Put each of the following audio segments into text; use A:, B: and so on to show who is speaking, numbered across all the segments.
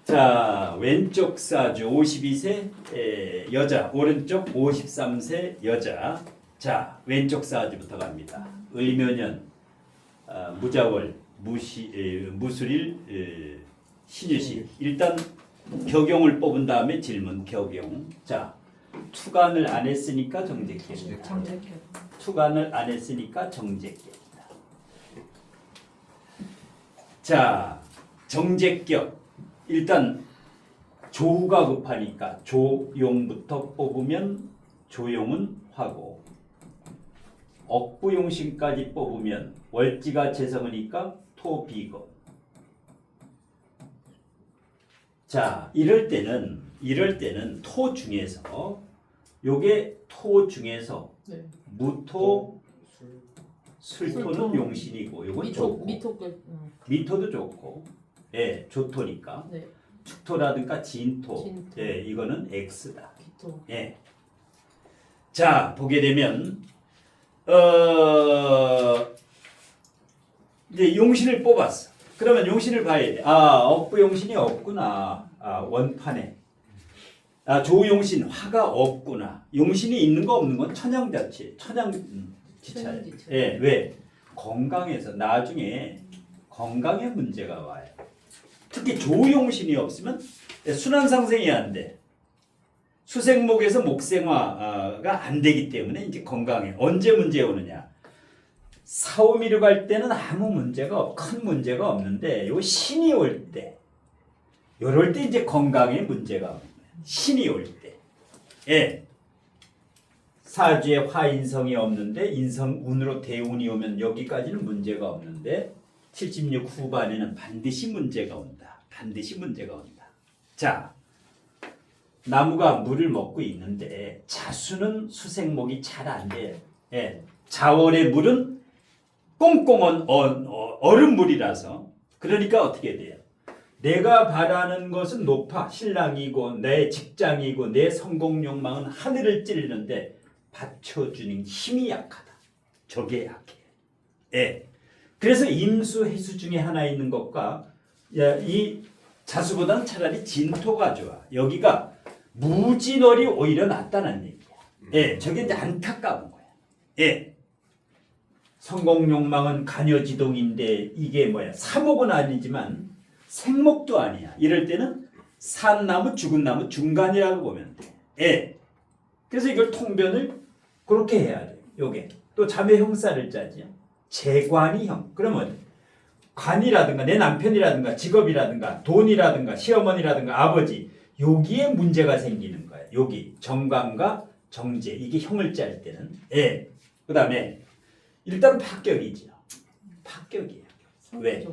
A: 자, 왼쪽 사주 52세 여자, 오른쪽 53세 여자. 자, 왼쪽 사주부터 갑니다. 을묘년, 무자월, 무술일, 신유시. 일단 격용을 뽑은 다음에 질문 격용. 자, 투간을 안 했으니까 정제격이다. 투간을 안 했으니까 정제격이다. 자, 정제격. 일단 조우가 급하니까 조용부터 뽑으면 조용은 화고, 억부용신까지 뽑으면 월지가 재성이니까 토비거. 자, 이럴 때는 토 중에서 요게 토 중에서
B: 네.
A: 무토, 술토는
B: 술토.
A: 용신이고 요건 좋고
B: 미토
A: 미토도 좋고, 예, 조토니까.
B: 네.
A: 축토라든가 진토,
B: 진토.
A: 예, 이거는 X다.
B: 기토.
A: 예. 자, 보게 되면 이제 용신을 뽑았어. 그러면 용신을 봐야 돼. 아, 억부 용신이 없구나. 아, 원판에. 아, 조용신 화가 없구나. 용신이 있는 거 없는 건 천양자치. 천양지차야.
B: 천양지차.
A: 예, 왜? 건강에서 나중에 건강에 문제가 와요. 특히 조용신이 없으면 순환상생이 안 돼. 수생목에서 목생화가 안 되기 때문에 이제 건강에 언제 문제 오느냐. 사오미로 갈 때는 아무 문제가 큰 문제가 없는데 요 신이 올 때, 요럴 때 이제 건강에 문제가 오는 거야. 신이 올 때. 예. 사주에 화인성이 없는데 인성 운으로 대운이 오면 여기까지는 문제가 없는데 76 후반에는 반드시 문제가 온다. 반드시 문제가 온다. 자, 나무가 물을 먹고 있는데 자수는 수생목이 잘 안 돼요. 예, 자월의 물은 꽁꽁한 얼음물이라서. 그러니까 어떻게 돼요? 내가 바라는 것은 높아, 신랑이고 내 직장이고 내 성공 욕망은 하늘을 찌르는데 받쳐주는 힘이 약하다. 저게 약해. 예. 그래서 임수 해수 중에 하나 있는 것과 이 자수보다는 차라리 진토가 좋아. 여기가 무진월이 오히려 낫다는 얘기야. 예, 저게 이제 안타까운 거야. 예. 성공 욕망은 간여지동인데 이게 뭐야? 사목은 아니지만 생목도 아니야. 이럴 때는 산 나무, 죽은 나무 중간이라고 보면 돼. 예. 그래서 이걸 통변을 그렇게 해야 돼. 요게 또 자매 형사를 짜지요. 재관이형. 그러면 관이라든가 내 남편이라든가 직업이라든가 돈이라든가 시어머니라든가 아버지, 여기에 문제가 생기는 거야. 여기 정관과 정제, 이게 형을 짤 때는. 예. 그 다음에 일단 파격이죠. 파격이에요. 왜?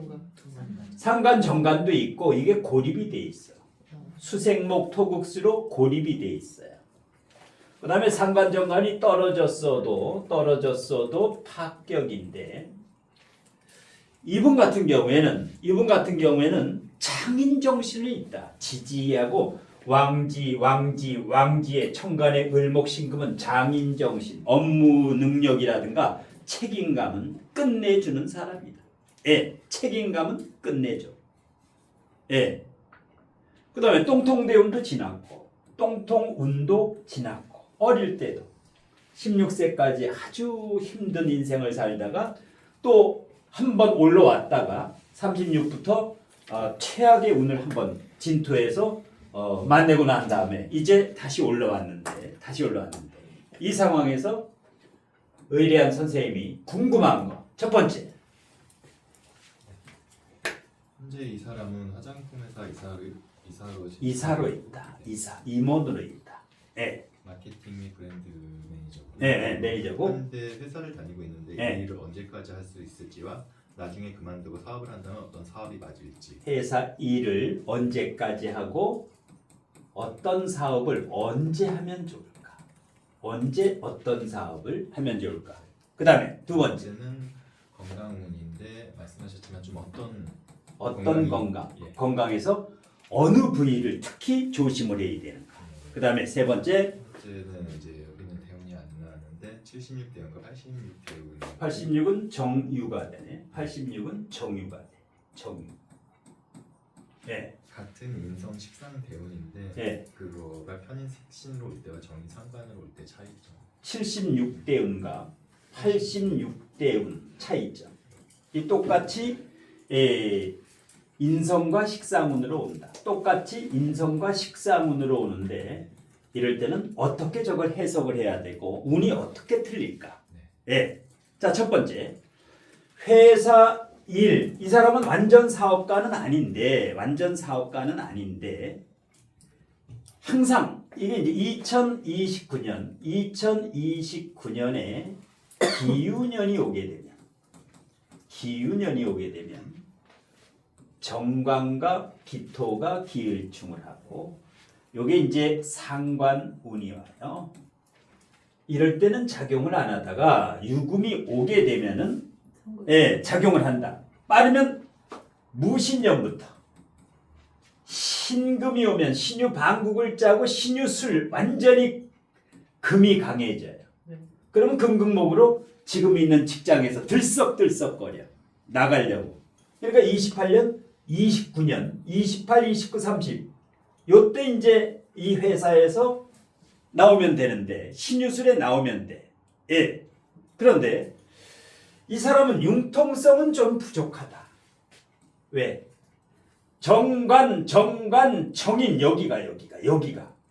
A: 상관 정관도 있고 이게 고립이 돼 있어. 수생목 토국수로 고립이 돼 있어요. 그 다음에 상관 정관이 떨어졌어도 파격인데, 이분 같은 경우에는 창인 정신이 있다. 지지하고 왕지의 천간의 을목신금은 장인 정신, 업무 능력이라든가 책임감은 끝내주는 사람이다. 예, 책임감은 끝내줘. 예. 그 다음에 똥통대운도 지났고, 똥통운도 지났고, 어릴 때도 16세까지 아주 힘든 인생을 살다가 또 한 번 올라왔다가 36부터 최악의 운을 한번 진토에서 만나고 난 다음에 이제 다시 올라왔는데 이 상황에서 의뢰한 선생님이 궁금한 거 첫 번째,
C: 현재 이 사람은 화장품 회사
A: 이사로 있다. 임원으로 있다. 예.
C: 마케팅 및 브랜드 매니저고.
A: 네, 매니저고.
C: 현재 회사를 다니고 있는데
A: 네.
C: 이 일을 언제까지 할 수 있을지와 나중에 그만두고 사업을 한다면 어떤 사업이 맞을지.
A: 회사 일을 언제까지 하고 어떤 사업을 언제 하면 좋을까? 언제 어떤 사업을 하면 좋을까? 그 다음에 두 번째는
C: 건강운인데 말씀하셨지만 좀
A: 어떤 건강?
C: 예.
A: 건강에서 어느 부위를 특히 조심을 해야 되는가? 그 다음에 세 번째,
C: 번째는 이제 여기는 대운이 안 나왔는데 76대운과 86대운.
A: 86은 정유가 되네. 86은 정유가 돼. 정유. 예.
C: 같은 인성 식상 대운인데
A: 예.
C: 그거가 편인 색신으로 올 때와 정인 상관으로 올 때 차이죠.
A: 76대 운과 86대 운 차이점. 이 똑같이 인성과 식상운으로 온다. 똑같이 인성과 식상운으로 오는데 이럴 때는 어떻게 저걸 해석을 해야 되고 운이 어떻게 틀릴까? 예. 자, 첫 번째. 회사 일. 이 사람은 완전 사업가는 아닌데 항상 이게 이제 2029년에 기유년이 오게 되면 정관과 기토가 기일충을 하고 요게 이제 상관운이 와요. 이럴 때는 작용을 안 하다가 유금이 오게 되면은 작용을 한다. 빠르면 무신년부터 신금이 오면 신유 방국을 짜고 신유술 완전히 금이 강해져요. 그러면 금금목으로 지금 있는 직장에서 들썩들썩거려 나가려고. 그러니까 28년, 29년, 28, 29, 30 요때 이제 이 회사에서 나오면 되는데 신유술에 나오면 돼. 예. 그런데 이 사람은 융통성은 좀 부족하다. 왜? 정관, 정인 여기가.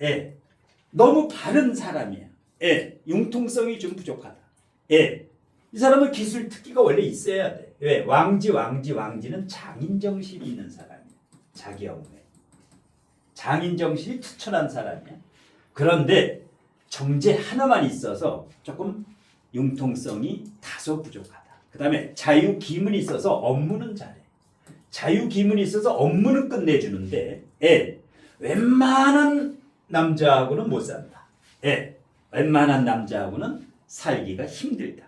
A: 예. 너무 바른 사람이야. 예. 융통성이 좀 부족하다. 예. 이 사람은 기술 특기가 원래 있어야 돼. 왜? 왕지는 장인정신이 있는 사람이야. 자기 업무에. 장인정신이 투철한 사람이야. 그런데 정제 하나만 있어서 조금 융통성이 다소 부족하다. 그 다음에 자유기문이 있어서 업무는 잘해. 자유기문이 있어서 업무는 끝내주는데 웬만한 남자하고는 못 산다. 웬만한 남자하고는 살기가 힘들다.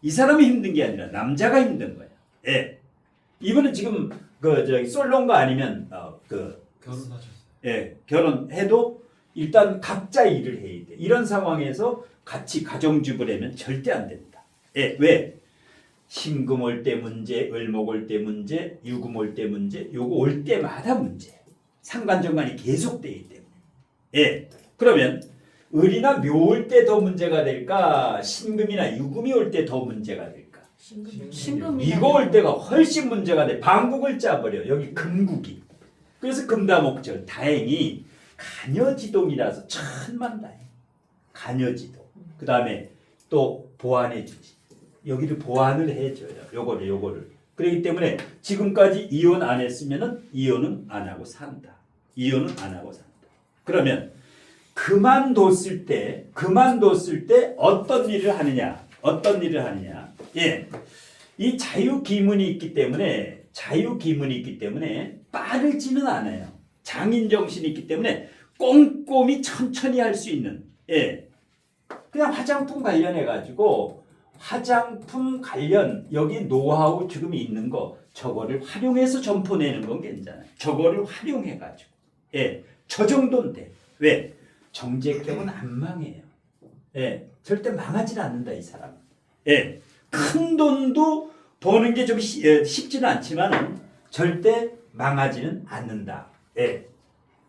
A: 이 사람이 힘든 게 아니라 남자가 힘든 거야. 이분은 지금 솔로인가 아니면
C: 결혼하셨어요.
A: 결혼해도 일단 각자 일을 해야 돼. 이런 상황에서 같이 가정주부를 하면 절대 안 된다. 왜? 신금 올 때 문제, 을목 올 때 문제, 유금 올 때 문제, 요거 올 때마다 문제. 상관정관이 계속되기 때문에. 그러면 을이나 묘 올 때 더 문제가 될까? 신금이나 유금이 올 때 더 문제가 될까?
B: 신금이
A: 이거 올 때가 훨씬 문제가 돼. 방국을 짜버려. 여기 금국이. 그래서 금다목절. 다행히 간여지동이라서 천만다행. 간여지동. 그 다음에 또 보완해주지. 여기를 보완을 해줘요. 요거를. 그렇기 때문에 지금까지 이혼 안 했으면은 이혼은 안 하고 산다. 그러면 그만뒀을 때 어떤 일을 하느냐? 이 자유기문이 있기 때문에 빠르지는 않아요. 장인정신이 있기 때문에 꼼꼼히 천천히 할 수 있는. 그냥 화장품 관련해가지고 화장품 관련 여기 노하우 지금 있는 거 저거를 활용해서 점포 내는 건 괜찮아요. 저거를 활용해가지고 저 정도는 돼. 왜? 정제격은 안 망해요. 절대 망하진 않는다 이 사람은. 큰 돈도 버는 게 좀 쉽지는 않지만 절대 망하지는 않는다.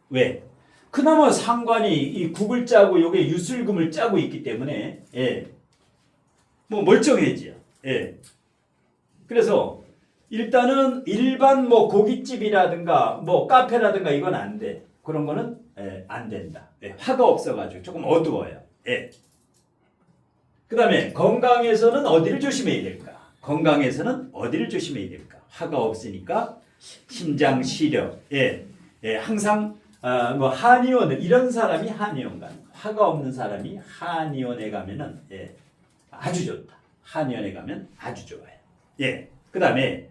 A: 왜? 그나마 상관이 이 국을 짜고 요게 유술금을 짜고 있기 때문에 뭐 멀쩡해지요. 그래서 일단은 일반 뭐 고깃집이라든가 뭐 카페라든가 이건 안 돼. 그런 거는 안 된다. 화가 없어가지고 조금 어두워요. 그 다음에 건강에서는 어디를 조심해야 될까? 화가 없으니까 심장 시력. 항상 뭐 한의원을 이런 사람이 한의원 가는 거. 화가 없는 사람이 한의원에 가면은 아주 좋다. 한의원에 가면 아주 좋아요. 그 다음에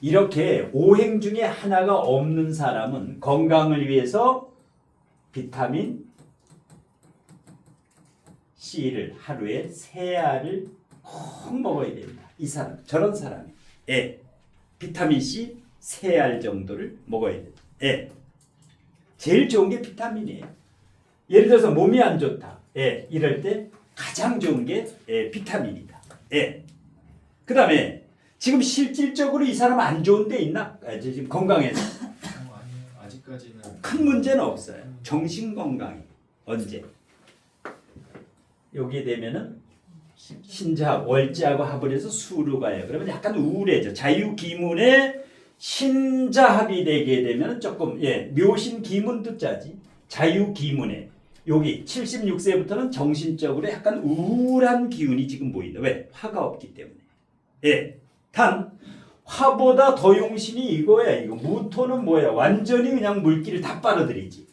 A: 이렇게 오행 중에 하나가 없는 사람은 건강을 위해서 비타민 C를 하루에 3알을 꼭 먹어야 된다. 이 사람, 저런 사람이. 비타민 C 3알 정도를 먹어야 된다. 제일 좋은 게 비타민이에요. 예를 들어서 몸이 안 좋다. 이럴 때 가장 좋은 게 비타민이다. 그 다음에 지금 실질적으로 이 사람 안 좋은 데 있나? 지금 건강에서. 큰 문제는 없어요. 정신 건강이 언제 여기에 되면은 신자합 월자하고 합을 해서 수로 가요. 그러면 약간 우울해져. 자유기문에 신자합이 되게 되면 조금 묘신기문도 짜지. 자유기문에 여기 76세부터는 정신적으로 약간 우울한 기운이 지금 보인다. 왜? 화가 없기 때문에. 단 화보다 더 용신이 이거야. 이거 무토는 뭐야? 완전히 그냥 물기를 다 빨아들이지.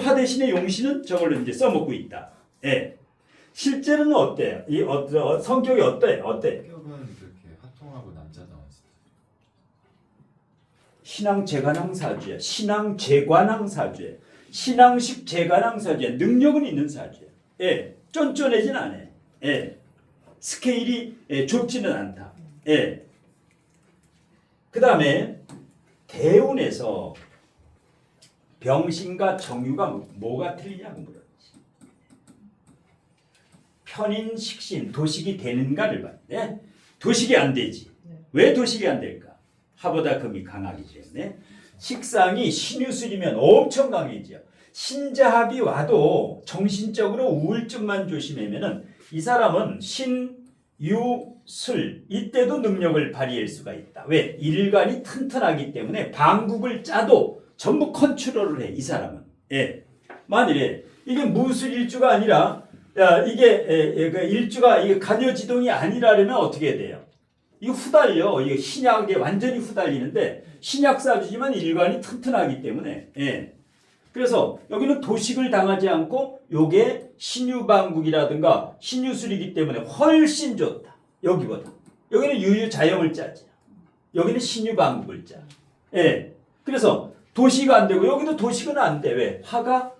A: 화 대신에 용신은 저걸로 이제 써먹고 있다. 실제로는 어때요? 성격이 어때?
C: 성격은 그렇게 화통하고 남자다운 스타일.
A: 신앙 재관왕 사주야. 신앙 재관왕 사주야. 신앙식 재관왕 사주야. 능력은 있는 사주야. 쫀쫀해진 않아. 스케일이 좁지는 않다. 그 다음에 대운에서 병신과 정유가 뭐가 틀리냐고 물었지. 편인, 식신, 도식이 되는가를 봤는데 도식이 안 되지. 왜 도식이 안 될까? 화보다 금이 강하기 때문에. 식상이 신유술이면 엄청 강해지요. 신자합이 와도 정신적으로 우울증만 조심하면은 이 사람은 신유술 이때도 능력을 발휘할 수가 있다. 왜? 일간이 튼튼하기 때문에 방국을 짜도 전부 컨트롤을 해. 이 사람은. 만일에 이게 무술일주가 아니라 이게 그 일주가 이게 간여지동이 아니라면 어떻게 돼요? 이거 후달려. 이게 신약에 완전히 후달리는데 신약사주지만 일관이 튼튼하기 때문에 그래서 여기는 도식을 당하지 않고 요게 신유방국이라든가 신유술이기 때문에 훨씬 좋다. 여기보다. 여기는 유유자영을 짜지. 여기는 신유방국을 짜. 그래서 도식이 안 되고 여기도 도식은 안 돼. 왜? 화가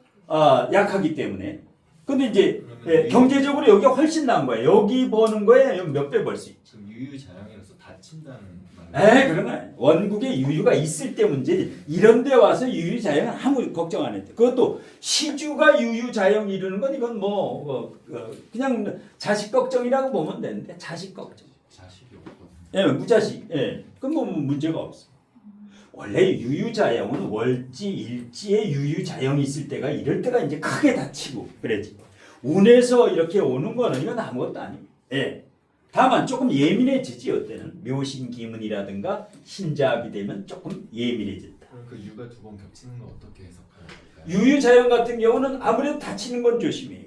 A: 약하기 때문에. 근데 이제 경제적으로 여기가 훨씬 나은 거예요. 여기 버는 거에 몇 배 벌 수 있지.
C: 그럼 유유자양이라서 다친다는 말.
A: 그런 거야. 원국에 유유가 있을 때 문제지. 이런 데 와서 유유자영은 아무 걱정 안 했대. 그것도 시주가 유유자영 이루는 건 이건 그냥 자식 걱정이라고 보면 되는데 자식 걱정.
C: 자식이 없거든.
A: 무자식. 그건 뭐 문제가 없어. 원래 유유자영은 월지 일지에 유유자영이 있을 때가 이럴 때가 이제 크게 다치고 그래지. 운에서 이렇게 오는 거는 이건 아무것도 아니에요. 다만 조금 예민해지지. 이때는 묘신기문이라든가 신자합이 되면 조금 예민해진다.
C: 그럼 그 유가 두 번 겹치는 거 어떻게 해석하는 걸까요?
A: 유유자영 같은 경우는 아무래도 다치는 건 조심해야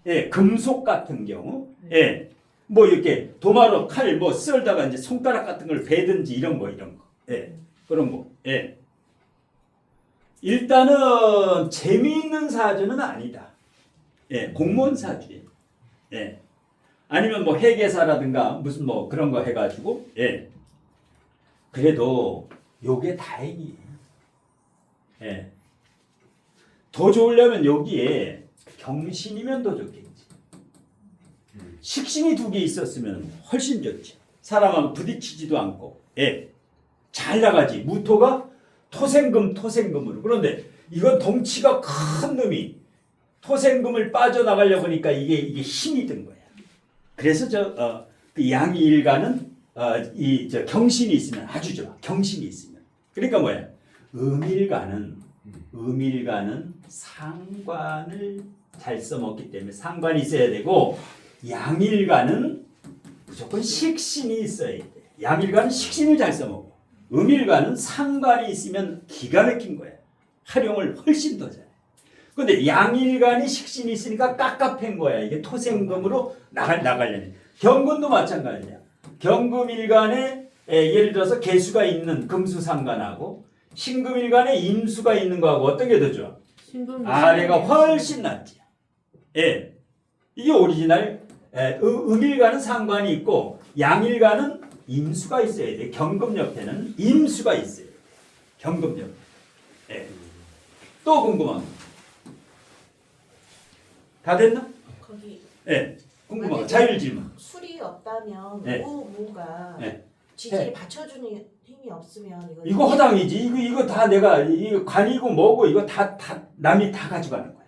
A: 돼. 금속 같은 경우, 뭐 이렇게 도마로 칼 뭐 썰다가 이제 손가락 같은 걸 베든지 이런 거. 그런 거. 일단은 재미있는 사주는 아니다. 공무원 사주예요. 아니면 뭐 회계사라든가 무슨 뭐 그런 거 해가지고 그래도 요게 다행이에요. 더 좋으려면 여기에 경신이면 더 좋겠지. 식신이 2개 있었으면 훨씬 좋지. 사람하고 부딪히지도 않고 잘 나가지. 무토가 토생금으로. 그런데 이건 덩치가 큰 놈이 토생금을 빠져나가려고 하니까 이게 힘이 든 거야. 그래서 그 양일간은 저 경신이 있으면 아주 좋아. 경신이 있으면. 그러니까 뭐야? 음일간은 상관을 잘 써먹기 때문에 상관이 있어야 되고 양일간은 무조건 식신이 있어야 돼. 양일간은 식신을 잘 써먹고 음일간은 상관이 있으면 기가 막힌 거야. 활용을 훨씬 더 잘해. 근데 양일간이 식신이 있으니까 깝깝한 거야. 이게 토생금으로 나가려면. 경금도 마찬가지야. 경금일간에 예를 들어서 개수가 있는 금수상관하고 신금일간에 임수가 있는 거하고 어떤 게 더 좋아? 아래가 훨씬 낫지. 이게 오리지널. 음일간은 상관이 있고 양일간은 임수가 있어야 돼. 경금 옆에는 임수가 있어야 돼. 경금 옆에. 또 궁금한 거. 다 됐나?
B: 거기
A: 궁금한 거. 자율 질문.
B: 술이 없다면
A: 네.
B: 무가
A: 네.
B: 지지를 받쳐주는 힘이 없으면
A: 이거 허당이지. 이거 다 내가 이거 관이고 뭐고 이거 다 남이 다 가져가는 거야.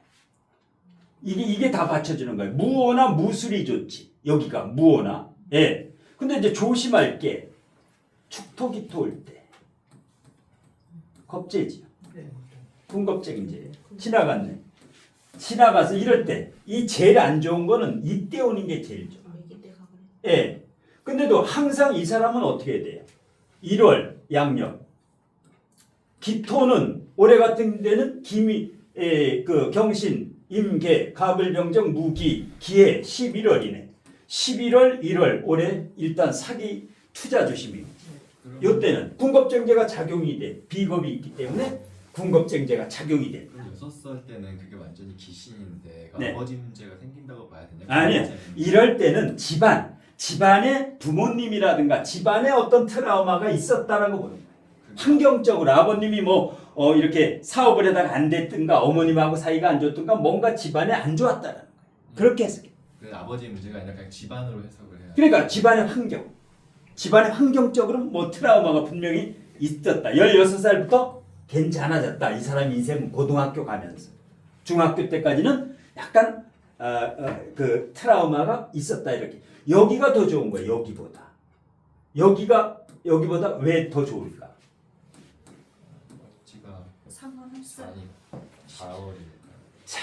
A: 이게 다 받쳐주는 거야. 무오나 무술이 좋지. 여기가 무오나. 근데 이제 조심할 게 축토기토 올 때 겁재지. 군겁쟁이제 지나갔네. 지나가서 이럴 때 이 제일 안 좋은 거는 이때 오는 게 제일 좋아.
B: 아기 때 가버려.
A: 예. 근데도 항상 이 사람은 어떻게 해야 돼요? 1월 양력. 기토는 올해 같은 데는 김이 그 경신, 임계, 갑을병정, 무기, 기해 11월이네. 11월, 1월 올해 일단 사기 투자 조심이에요. 요때는 군겁쟁제가 작용이 돼. 비겁이 있기 때문에 군겁쟁제가 작용이 돼.
C: 그럼 6살 때는 그게 완전히 귀신인데
A: 네.
C: 아버지 문제가 생긴다고 봐야 되냐?
A: 아니요. 이럴 때는 집안에 부모님이라든가 집안에 어떤 트라우마가 있었다라고 보는 거예요. 환경적으로 아버님이 이렇게 사업을 하다가 안 됐든가 어머님하고 사이가 안 좋든가 뭔가 집안에 안 좋았다라는 거예요. 그렇게 해석해요.
C: 그 아버지 문제가 아니라 그냥 집안으로 해석을 해야.
A: 그러니까 집안의 환경적으로 트라우마가 분명히 있었다. 16살부터 괜찮아졌다. 이 사람 인생 고등학교 가면서 중학교 때까지는 약간 그 트라우마가 있었다 이렇게. 여기가 더 좋은 거예요. 여기보다 왜 더 좋을까?
C: 지가
D: 상관없어요.
C: 4월이니까.
A: 자,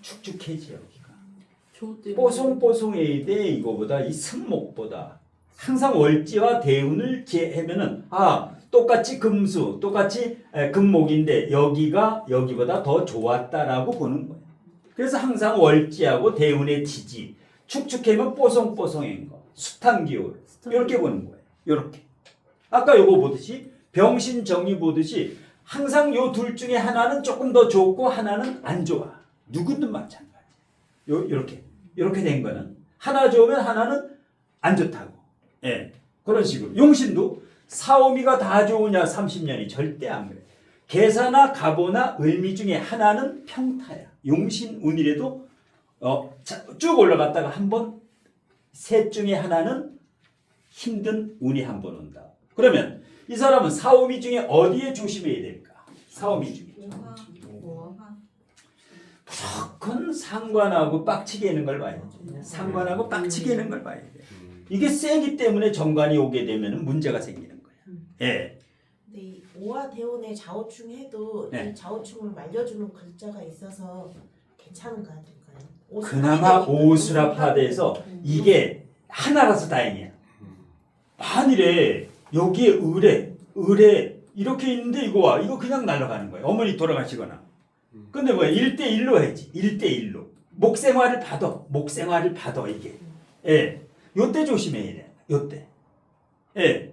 A: 축축해지 여기가.
D: 조
A: 뽀송뽀송해야 돼. 이거보다 이 승목보다 항상 월지와 대운을 제하면은 똑같이 금수, 똑같이 금목인데 여기보다 더 좋았다라고 보는 거예요. 그래서 항상 월지하고 대운의 지지, 축축하면 뽀송뽀송한 거, 숱한 기울 이렇게 보는 거예요. 이렇게. 아까 요거 보듯이 병신정이 보듯이 항상 요 둘 중에 하나는 조금 더 좋고 하나는 안 좋아. 누구든 마찬가지. 이렇게 된 거는 하나 좋으면 하나는 안 좋다고. 예. 그런 식으로. 용신도 사오미가 다 좋으냐 30년이 절대 안 그래. 계사나 가보나 을미 중에 하나는 평타야. 용신 운이라도 쭉 올라갔다가 한번 셋 중에 하나는 힘든 운이 한 번 온다. 그러면 이 사람은 사오미 중에 어디에 조심해야 될까? 사오미 중에.
D: 오화
A: 무조건 상관하고 빡치게 하는 걸 봐야 돼. 상관하고 빡치게 하는 걸 봐야 돼. 이게 세기 때문에 정관이 오게 되면 문제가 생기는 거야. 예.
B: 근데 이 오화 대운의 좌우충해도
A: 네.
B: 이 좌우충을 말려주는 글자가 있어서 괜찮은 거 아닐까요?
A: 그나마 오수라파대에서 이게 하나라서 다행이야. 만일에 여기에 을에 이렇게 있는데 이거 그냥 날아가는 거예요. 어머니 돌아가시거나. 근데 뭐야? 1대1로 해야지. 1대1로. 목생활을 받아 이게. 예. 요때 조심해야 돼. 요때. 예.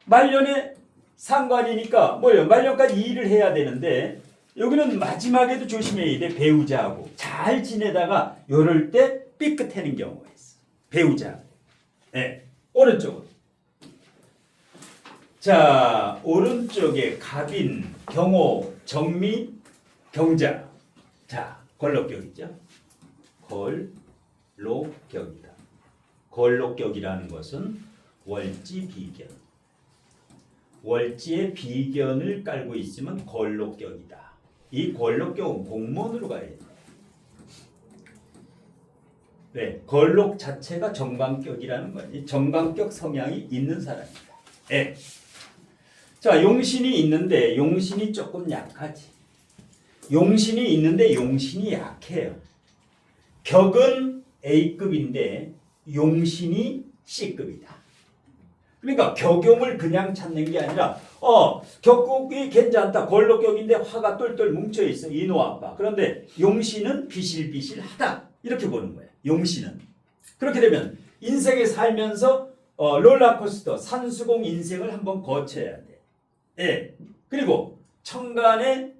A: 말년에 상관이니까 말년까지 일을 해야 되는데 여기는 마지막에도 조심해야 돼. 배우자하고 잘 지내다가 요럴 때 삐끗하는 경우가 있어. 배우자. 예. 오른쪽은. 자, 오른쪽에 갑인, 경호, 정미, 경자. 자, 걸록격이죠. 걸록격이다. 걸록격이라는 것은 월지 비견. 월지의 비견을 깔고 있으면 걸록격이다. 이 걸록격은 공무원으로 가야 돼. 네, 걸록 자체가 정관격이라는 거지. 정관격 성향이 있는 사람이다. 네. 자, 용신이 있는데 용신이 조금 약하지. 용신이 있는데 용신이 약해요. 격은 A급인데 용신이 C급이다. 그러니까 격용을 그냥 찾는 게 아니라 격국이 괜찮다. 걸록격인데 화가 똘똘 뭉쳐있어. 인호아빠. 그런데 용신은 비실비실하다. 이렇게 보는 거예요. 용신은. 그렇게 되면 인생에 살면서 롤러코스터 산수공 인생을 한번 거쳐야 돼. 예. 그리고 천간에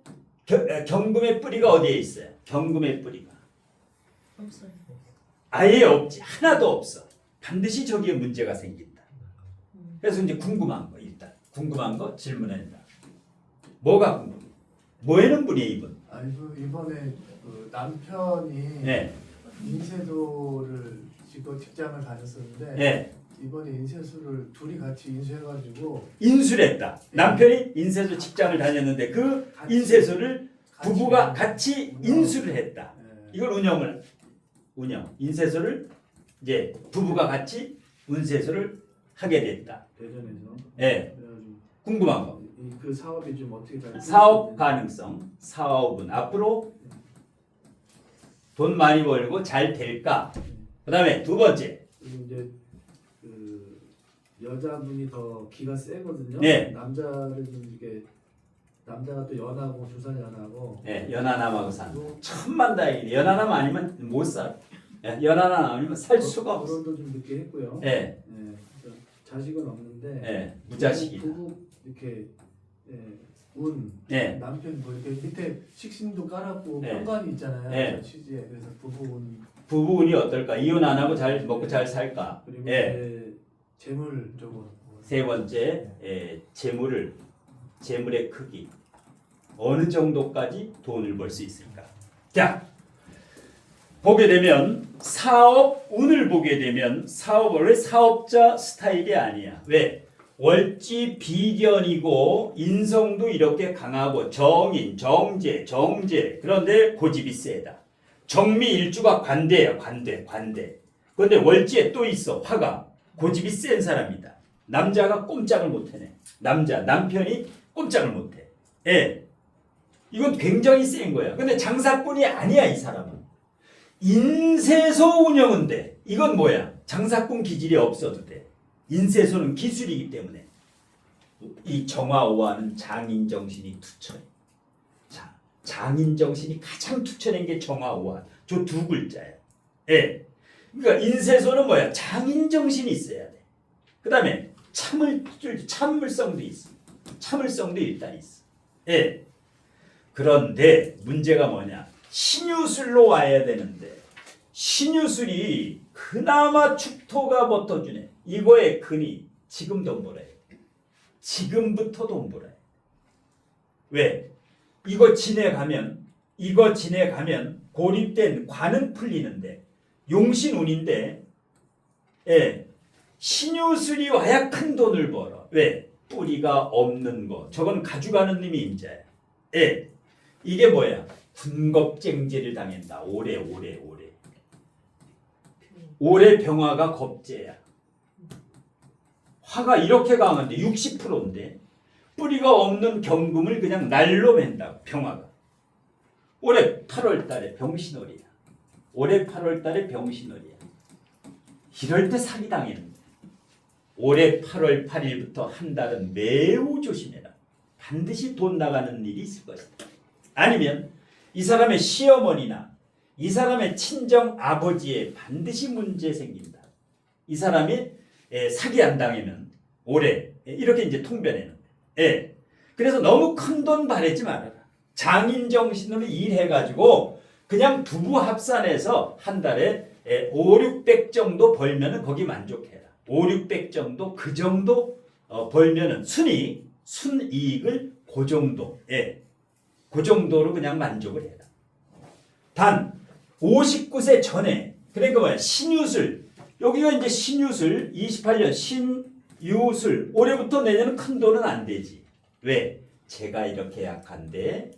A: 경금의 뿌리가 어디에 있어요? 경금의 뿌리가
D: 없어요.
A: 아예 없지. 하나도 없어. 반드시 저기에 문제가 생긴다. 그래서 이제 궁금한 거 일단 궁금한 거 질문한다. 뭐가 궁금해? 뭐에는 분이에요 이분?
E: 이번에 그 남편이
A: 네.
E: 인쇄도를 지고 직장을 다녔었는데
A: 네.
E: 이번에 인쇄소를 둘이 같이 인쇄해가지고
A: 인수했다. 남편이 인쇄소 직장을 다녔는데 그 인쇄소를 부부가 같이 인수를 했다. 이걸 인쇄소를 이제 부부가 같이 운세소를 하게 됐다.
E: 대전에서
A: 예.
E: 그래가지고
A: 궁금한 거.
E: 그 사업이 좀 어떻게 잘
A: 사업 가능성. 사업은 앞으로 돈 많이 벌고 잘 될까? 그다음에 두 번째.
E: 그리고 이제 그 여자분이 더 기가 세거든요.
A: 네.
E: 남자를 좀 이게 남자가 또 연하고 두 살 연하고
A: 예, 연하남하고 사는 거. 천만다행이네. 연하남 아니면 못 살아. 예, 연하남 아니면 살 수가 없어.
E: 결혼도 좀 늦게 했고요.
A: 예,
E: 예, 그래서 자식은 없는데
A: 예, 무자식이다.
E: 부부 이렇게 운
A: 예,
E: 남편 뭐 이렇게 밑에 식신도 깔았고
A: 네.
E: 현관이 있잖아요.
A: 네.
E: 취지에 그래서 부부운
A: 부부운이 어떨까? 이혼 안 하고 잘 먹고 잘 살까?
E: 그리고
A: 예.
E: 이제 재물 쪽으로
A: 세 번째, 재물의 크기. 어느 정도까지 돈을 벌 수 있을까? 자, 보게 되면 사업 운을 보게 되면 사업을 사업자 스타일이 아니야. 왜? 월지 비견이고 인성도 이렇게 강하고 정인, 정제, 정제. 그런데 고집이 세다. 정미일주가 관대야. 관대. 그런데 월지에 또 있어. 화가. 고집이 센 사람이다. 남자가 꼼짝을 못해네. 남편이 꼼짝을 못해. 예. 이건 굉장히 센 거야. 근데 장사꾼이 아니야, 이 사람은. 인쇄소 운영은 돼. 이건 뭐야? 장사꾼 기질이 없어도 돼. 인쇄소는 기술이기 때문에. 이 정화오화는 장인정신이 투철해. 자, 장인정신이 가장 투철한 게 정화오화. 저 두 글자야. 예. 그러니까 인쇄소는 뭐야? 장인정신이 있어야 돼. 그 다음에 참을성도 있어. 참을성도 일단 있어. 예. 그런데 문제가 뭐냐? 신유술로 와야 되는데 신유술이 그나마 축토가 버텨주네. 이거의 근이 지금 돈 벌어야 돼. 지금부터 돈 벌어야 돼. 왜? 이거 지내가면 고립된 관은 풀리는데 용신운인데 신유술이 와야 큰 돈을 벌어. 왜? 뿌리가 없는 거. 저건 가져가는 님이 임자야. 이게 뭐야? 군겁쟁제를 당한다. 올해 병화가 겁제야. 화가 이렇게 강한데 60%인데 뿌리가 없는 경금을 그냥 날로 맨다고. 병화가. 올해 8월 달에 병신월이야. 이럴 때 사기당했는데 올해 8월 8일부터 한 달은 매우 조심해라. 반드시 돈 나가는 일이 있을 것이다. 아니면 이 사람의 시어머니나 이 사람의 친정 아버지에 반드시 문제 생긴다. 이 사람이 사기 안 당하면 올해 이렇게 이제 통변해는. 그래서 너무 큰 돈 바라지 말아라. 장인 정신으로 일해가지고 그냥 부부 합산해서 한 달에 5, 600 정도 벌면은 거기 만족해라. 5, 600 정도 그 정도 벌면은 순이익을 그 정도, 그 정도로 그냥 만족을 해라. 단 59세 전에 그러니까 뭐야? 신유술. 여기가 이제 신유술 28년 신유술. 올해부터 내년은 큰 돈은 안 되지. 왜? 제가 이렇게 약한데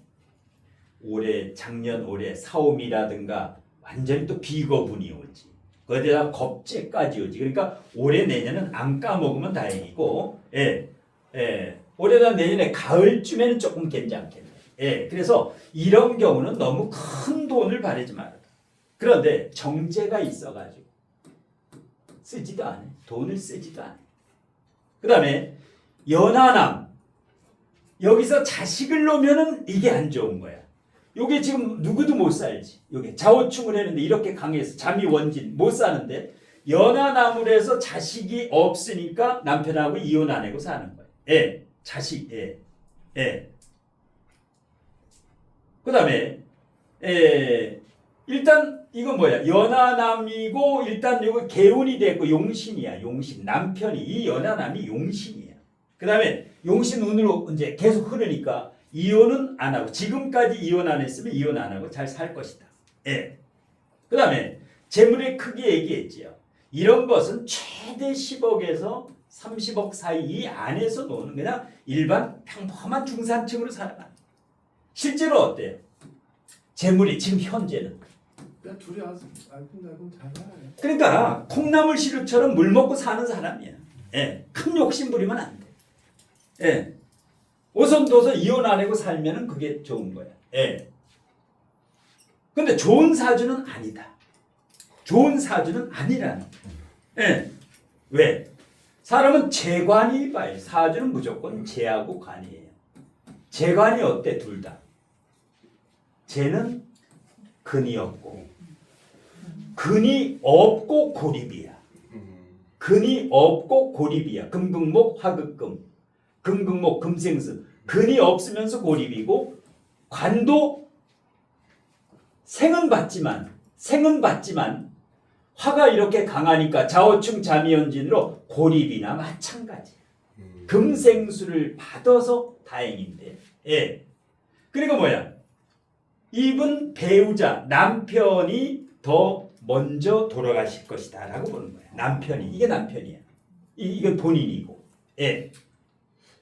A: 작년 올해 사오미라든가 완전히 또 비거분이 오지. 거기다가 겁재까지 오지. 그러니까 올해 내년은 안 까먹으면 다행이고, 올해나 내년에 가을쯤에는 조금 괜찮겠네. 그래서 이런 경우는 너무 큰 돈을 바라지 말아라. 그런데 정제가 있어가지고 쓰지도 않아. 돈을 쓰지도 않아. 그 다음에 연하남. 여기서 자식을 놓으면은 이게 안 좋은 거야. 요게 지금 누구도 못 살지. 요게 자오충을 했는데 이렇게 강해서 잠이 원진 못 사는데 연하남을 해서 자식이 없으니까 남편하고 이혼 안 하고 사는 거야. 자식. 그 다음에 일단 이건 뭐야? 연하남이고 일단 이거 개운이 됐고 용신이야. 용신. 남편이 이 연하남이 용신이야. 그 다음에 용신 운으로 이제 계속 흐르니까 이혼은 안 하고 지금까지 이혼 안 했으면 이혼 안 하고 잘 살 것이다. 그 다음에 재물의 크기 얘기했지요. 이런 것은 최대 10억에서 30억 사이 이 안에서 노는 그냥 일반 평범한 중산층으로 살아가. 실제로 어때요? 재물이 지금 현재는
E: 그냥 둘이 알콩달콩 잘 살아요.
A: 그러니까 콩나물 시루처럼 물 먹고 사는 사람이야. 큰 욕심 부리면 안 돼. 오손도손 이혼 안 하고 살면은 그게 좋은 거야. 예. 근데 좋은 사주는 아니다. 좋은 사주는 아니라는. 예. 왜? 사람은 재관이 봐요. 사주는 무조건 재하고 관이에요. 재관이 어때? 둘 다. 재는 근이 없고 근이 없고 고립이야. 근이 없고 고립이야. 금극목 화극금. 금극목 금생수. 근이 없으면서 고립이고 관도 생은 받지만 화가 이렇게 강하니까 좌우충 자미연진으로 고립이나 마찬가지야. 금생수를 받아서 다행인데. 예. 그리고 뭐야? 이분 배우자 남편이 더 먼저 돌아가실 것이다 라고 보는 거야. 남편이. 이게 남편이야. 이건 본인이고. 예.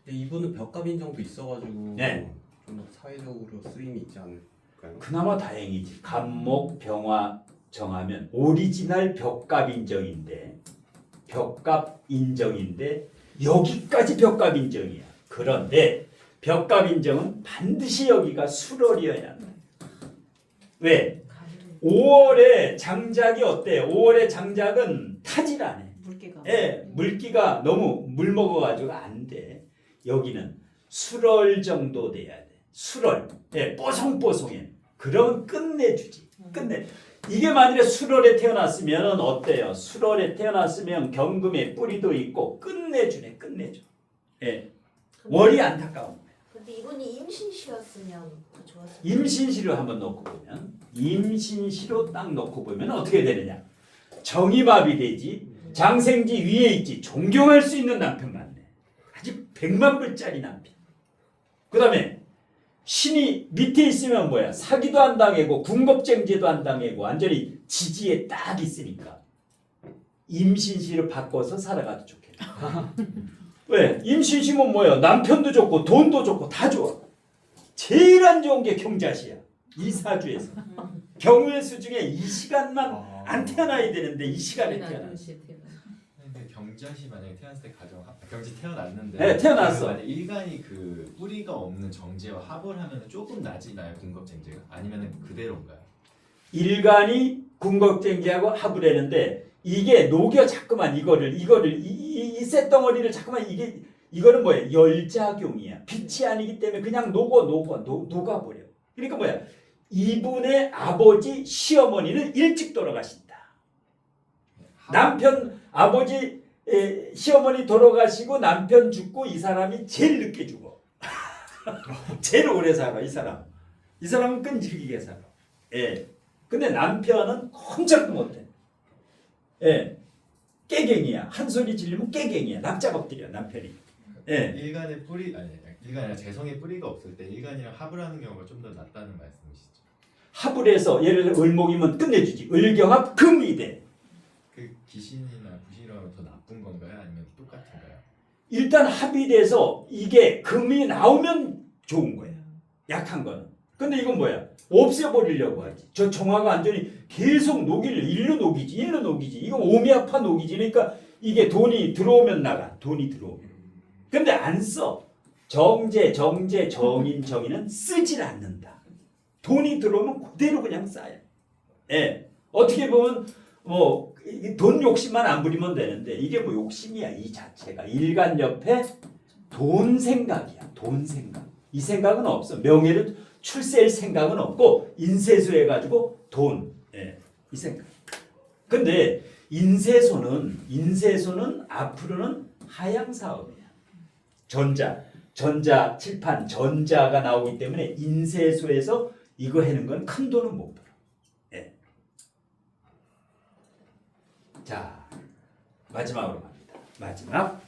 F: 근데 이분은 벽갑 인정도 있어가지고
A: 네.
F: 좀 사회적으로 쓰임이 있지 않을까요?
A: 그나마 다행이지. 갑목 병화 정하면 오리지널 벽갑 인정인데 여기까지 벽갑 인정이야. 그런데 벽갑 인정은 반드시 여기가 수월이어야 한다. 왜? 5월에 장작이 어때요? 5월에 장작은 타질 않아.
D: 물기가.
A: 예, 물기가 너무 물 먹어가지고 안 돼. 여기는 수럴 정도 돼야 돼. 수럴. 예, 뽀송뽀송해. 그러면 끝내주지. 끝내. 이게 만일에 수럴에 태어났으면 어때요? 수럴에 태어났으면 경금에 뿌리도 있고 끝내주네. 끝내줘. 예, 월이 안타까운 거야.
B: 근데 이분이 임신시였으면 더 좋았을 텐데.
A: 임신시로 한번 놓고 보면 임신시로 딱 놓고 보면 어떻게 되느냐? 정이마비 되지. 장생지 위에 있지. 존경할 수 있는 남편 맞네. 아주 100만 불짜리 남편. 그 다음에 신이 밑에 있으면 뭐야? 사기도 안 당하고 군법쟁제도 안 당하고 완전히 지지에 딱 있으니까 임신시를 바꿔서 살아가도 좋겠다. 왜? 임신시면 뭐야? 남편도 좋고 돈도 좋고 다 좋아. 제일 안 좋은 게 경자시야. 이 사주에서. 경우의 수 중에 이 시간만 안 태어나야 되는데 이 시간에 태어나.
C: 근데 경자시 만약에 태어났을 때 경지 태어났는데
A: 네, 태어났어.
C: 만약 일간이 그 뿌리가 없는 정제와 합을 하면 조금 나지나요? 군겁쟁제가? 아니면 그대로인가요?
A: 일간이 군겁쟁제하고 합을 했는데 이게 녹여 자꾸만 이거를 이 쇳덩어리를 자꾸만 이거는 뭐야? 열작용이야. 빛이 아니기 때문에 그냥 녹아버려. 그러니까 뭐야? 이분의 아버지 시어머니는 일찍 돌아가신다. 남편 아버지 시어머니 돌아가시고 남편 죽고 이 사람이 제일 늦게 죽어. 제일 오래 살아 이 사람. 이 사람은 끈질기게 살아. 예. 근데 남편은 꼼짝 못해. 예. 깨갱이야. 한 소리 질리면 깨갱이야. 납작엎드려 남편이. 예.
C: 일간의 뿌리 일간이나 재성의 뿌리가 없을 때 일간이랑 합을 하는 경우가 좀 더 낫다는 말씀이시죠?
A: 합을 해서 예를 들어 을목이면 끝내주지. 을경합 금이 돼.
C: 그 기신이나 부신이라면 더 나쁜 건가요? 아니면 똑같은가요?
A: 일단 합이 돼서 이게 금이 나오면 좋은 거야. 약한 거는. 근데 이건 뭐야? 없애버리려고 하지. 저 정화가 완전히 계속 일로 녹이지. 이건 오미아파 녹이지. 그러니까 이게 돈이 들어오면 나가. 돈이 들어오면. 근데 안 써. 정인은 쓰질 않는다. 돈이 들어오면 그대로 그냥 쌓여. 예. 어떻게 보면 뭐 돈 욕심만 안 부리면 되는데 이게 뭐 욕심이야 이 자체가. 일간 옆에 돈 생각이야. 돈 생각. 이 생각은 없어. 명예를 출세할 생각은 없고 인세수 해가지고 돈. 예. 이 생각. 근데 인세소는 앞으로는 하향 사업이야. 전자 칠판 전자가 나오기 때문에 인세소에서 이거 하는 건 큰 돈은 못 벌어. 예. 자, 마지막으로 갑니다. 마지막.